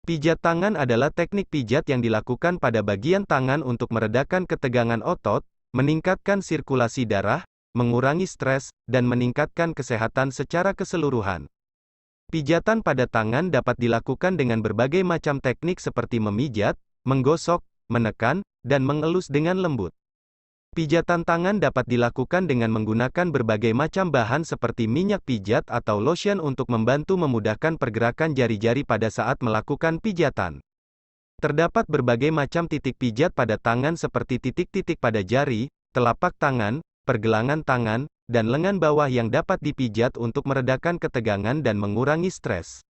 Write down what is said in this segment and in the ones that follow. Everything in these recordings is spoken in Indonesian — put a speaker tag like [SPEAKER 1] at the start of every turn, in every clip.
[SPEAKER 1] Pijat tangan adalah teknik pijat yang dilakukan pada bagian tangan untuk meredakan ketegangan otot, meningkatkan sirkulasi darah, mengurangi stres, dan meningkatkan kesehatan secara keseluruhan. Pijatan pada tangan dapat dilakukan dengan berbagai macam teknik seperti memijat, menggosok, menekan, dan mengelus dengan lembut. Pijatan tangan dapat dilakukan dengan menggunakan berbagai macam bahan seperti minyak pijat atau lotion untuk membantu memudahkan pergerakan jari-jari pada saat melakukan pijatan. Terdapat berbagai macam titik pijat pada tangan seperti titik-titik pada jari, telapak tangan, pergelangan tangan, dan lengan bawah yang dapat dipijat untuk meredakan ketegangan dan mengurangi stres.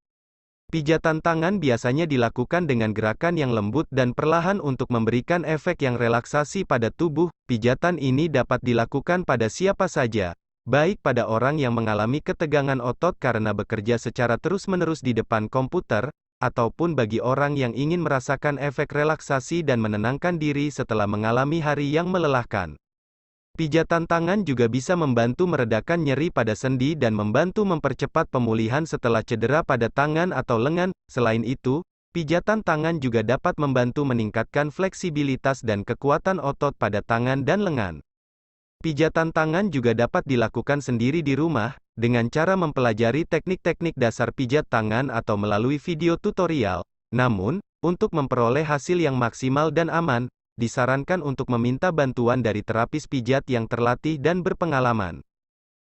[SPEAKER 1] Pijatan tangan biasanya dilakukan dengan gerakan yang lembut dan perlahan untuk memberikan efek yang relaksasi pada tubuh. Pijatan ini dapat dilakukan pada siapa saja, baik pada orang yang mengalami ketegangan otot karena bekerja secara terus-menerus di depan komputer, ataupun bagi orang yang ingin merasakan efek relaksasi dan menenangkan diri setelah mengalami hari yang melelahkan. Pijatan tangan juga bisa membantu meredakan nyeri pada sendi dan membantu mempercepat pemulihan setelah cedera pada tangan atau lengan. Selain itu, pijatan tangan juga dapat membantu meningkatkan fleksibilitas dan kekuatan otot pada tangan dan lengan. Pijatan tangan juga dapat dilakukan sendiri di rumah, dengan cara mempelajari teknik-teknik dasar pijat tangan atau melalui video tutorial. Namun, untuk memperoleh hasil yang maksimal dan aman, disarankan untuk meminta bantuan dari terapis pijat yang terlatih dan berpengalaman.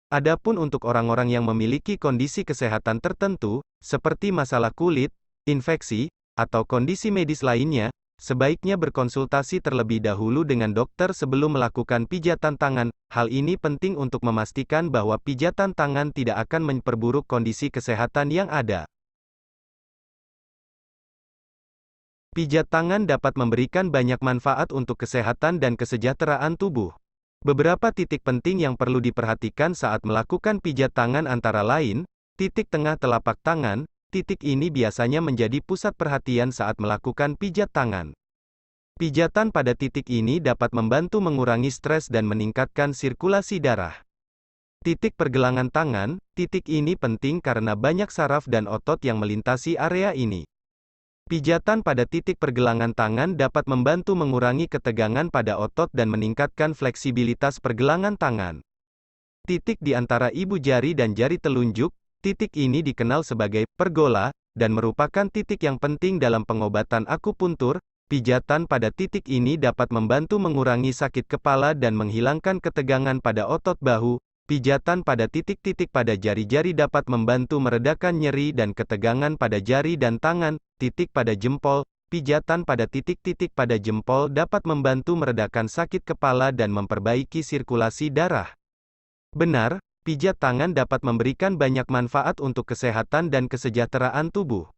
[SPEAKER 1] Adapun untuk orang-orang yang memiliki kondisi kesehatan tertentu, seperti masalah kulit, infeksi, atau kondisi medis lainnya, sebaiknya berkonsultasi terlebih dahulu dengan dokter sebelum melakukan pijatan tangan. Hal ini penting untuk memastikan bahwa pijatan tangan tidak akan memperburuk kondisi kesehatan yang ada. Pijat tangan dapat memberikan banyak manfaat untuk kesehatan dan kesejahteraan tubuh. Beberapa titik penting yang perlu diperhatikan saat melakukan pijat tangan antara lain, titik tengah telapak tangan. Titik ini biasanya menjadi pusat perhatian saat melakukan pijat tangan. Pijatan pada titik ini dapat membantu mengurangi stres dan meningkatkan sirkulasi darah. Titik pergelangan tangan. Titik ini penting karena banyak saraf dan otot yang melintasi area ini. Pijatan pada titik pergelangan tangan dapat membantu mengurangi ketegangan pada otot dan meningkatkan fleksibilitas pergelangan tangan. Titik di antara ibu jari dan jari telunjuk, titik ini dikenal sebagai pergola, dan merupakan titik yang penting dalam pengobatan akupuntur. Pijatan pada titik ini dapat membantu mengurangi sakit kepala dan menghilangkan ketegangan pada otot bahu. Pijatan pada titik-titik pada jari-jari dapat membantu meredakan nyeri dan ketegangan pada jari dan tangan. Titik pada jempol. Pijatan pada titik-titik pada jempol dapat membantu meredakan sakit kepala dan memperbaiki sirkulasi darah. Benar, pijat tangan dapat memberikan banyak manfaat untuk kesehatan dan kesejahteraan tubuh.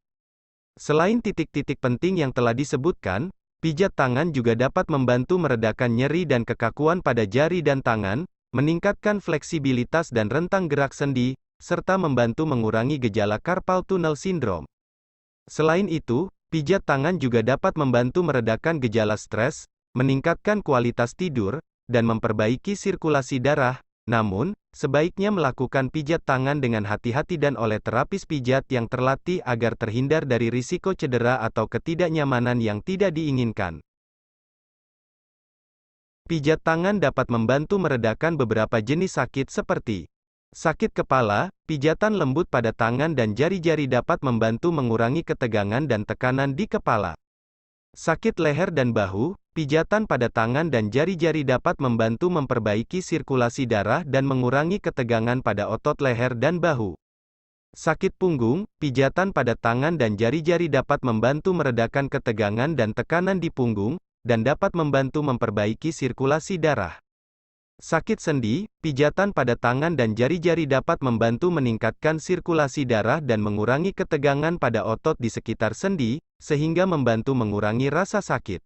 [SPEAKER 1] Selain titik-titik penting yang telah disebutkan, pijat tangan juga dapat membantu meredakan nyeri dan kekakuan pada jari dan tangan, meningkatkan fleksibilitas dan rentang gerak sendi, serta membantu mengurangi gejala carpal tunnel syndrome. Selain itu, pijat tangan juga dapat membantu meredakan gejala stres, meningkatkan kualitas tidur, dan memperbaiki sirkulasi darah. Namun, sebaiknya melakukan pijat tangan dengan hati-hati dan oleh terapis pijat yang terlatih agar terhindar dari risiko cedera atau ketidaknyamanan yang tidak diinginkan. Pijat tangan dapat membantu meredakan beberapa jenis sakit seperti sakit kepala. Pijatan lembut pada tangan dan jari-jari dapat membantu mengurangi ketegangan dan tekanan di kepala. Sakit leher dan bahu. Pijatan pada tangan dan jari-jari dapat membantu memperbaiki sirkulasi darah dan mengurangi ketegangan pada otot leher dan bahu. Sakit punggung. Pijatan pada tangan dan jari-jari dapat membantu meredakan ketegangan dan tekanan di punggung, dan dapat membantu memperbaiki sirkulasi darah. Sakit sendi. Pijatan pada tangan dan jari-jari dapat membantu meningkatkan sirkulasi darah dan mengurangi ketegangan pada otot di sekitar sendi, sehingga membantu mengurangi rasa sakit.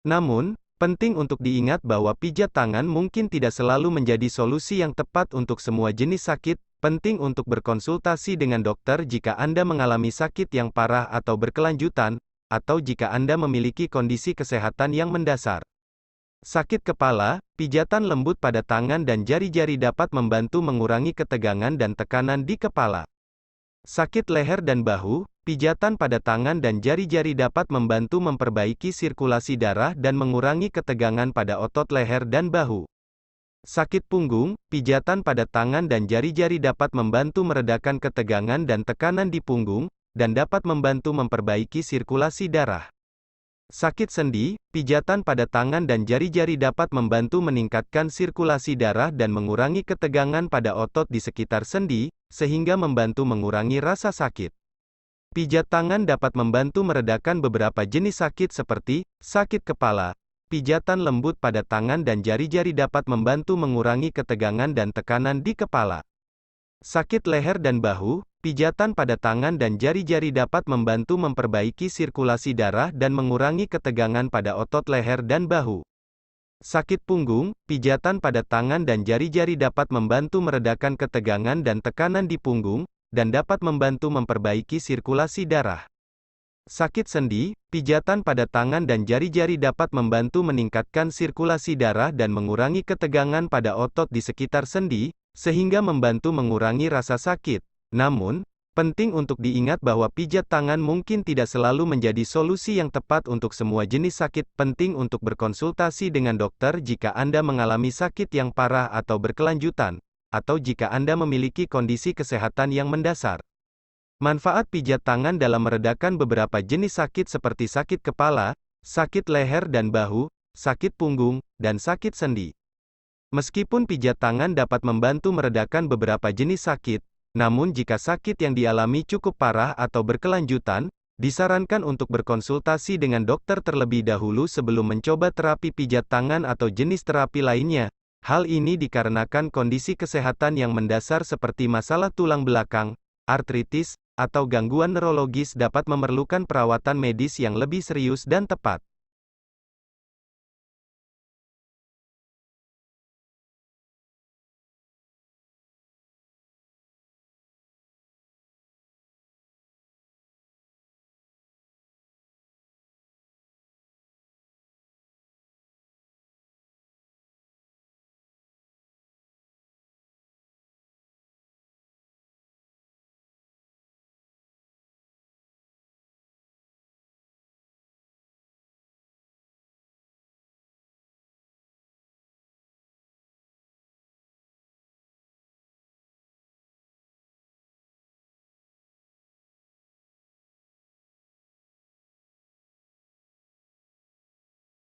[SPEAKER 1] Namun, penting untuk diingat bahwa pijat tangan mungkin tidak selalu menjadi solusi yang tepat untuk semua jenis sakit. Penting untuk berkonsultasi dengan dokter jika Anda mengalami sakit yang parah atau berkelanjutan, atau jika Anda memiliki kondisi kesehatan yang mendasar. Sakit kepala. Pijatan lembut pada tangan dan jari-jari dapat membantu mengurangi ketegangan dan tekanan di kepala. Sakit leher dan bahu. Pijatan pada tangan dan jari-jari dapat membantu memperbaiki sirkulasi darah dan mengurangi ketegangan pada otot leher dan bahu. Sakit punggung, pijatan pada tangan dan jari-jari dapat membantu meredakan ketegangan dan tekanan di punggung, dan dapat membantu memperbaiki sirkulasi darah. Sakit sendi, pijatan pada tangan dan jari-jari dapat membantu meningkatkan sirkulasi darah dan mengurangi ketegangan pada otot di sekitar sendi, sehingga membantu mengurangi rasa sakit. Pijat tangan dapat membantu meredakan beberapa jenis sakit seperti sakit kepala. Pijatan lembut pada tangan dan jari-jari dapat membantu mengurangi ketegangan dan tekanan di kepala. Sakit leher dan bahu, pijatan pada tangan dan jari-jari dapat membantu memperbaiki sirkulasi darah dan mengurangi ketegangan pada otot leher dan bahu. Sakit punggung, pijatan pada tangan dan jari-jari dapat membantu meredakan ketegangan dan tekanan di punggung, dan dapat membantu memperbaiki sirkulasi darah. Sakit sendi, pijatan pada tangan dan jari-jari dapat membantu meningkatkan sirkulasi darah dan mengurangi ketegangan pada otot di sekitar sendi, sehingga membantu mengurangi rasa sakit. Namun, penting untuk diingat bahwa pijat tangan mungkin tidak selalu menjadi solusi yang tepat untuk semua jenis sakit. Penting untuk berkonsultasi dengan dokter jika Anda mengalami sakit yang parah atau berkelanjutan, atau jika Anda memiliki kondisi kesehatan yang mendasar. Manfaat pijat tangan dalam meredakan beberapa jenis sakit seperti sakit kepala, sakit leher dan bahu, sakit punggung, dan sakit sendi. Meskipun pijat tangan dapat membantu meredakan beberapa jenis sakit, namun jika sakit yang dialami cukup parah atau berkelanjutan, disarankan untuk berkonsultasi dengan dokter terlebih dahulu sebelum mencoba terapi pijat tangan atau jenis terapi lainnya. Hal ini dikarenakan kondisi kesehatan yang mendasar seperti masalah tulang belakang, artritis, atau gangguan neurologis dapat memerlukan perawatan medis yang lebih serius dan tepat.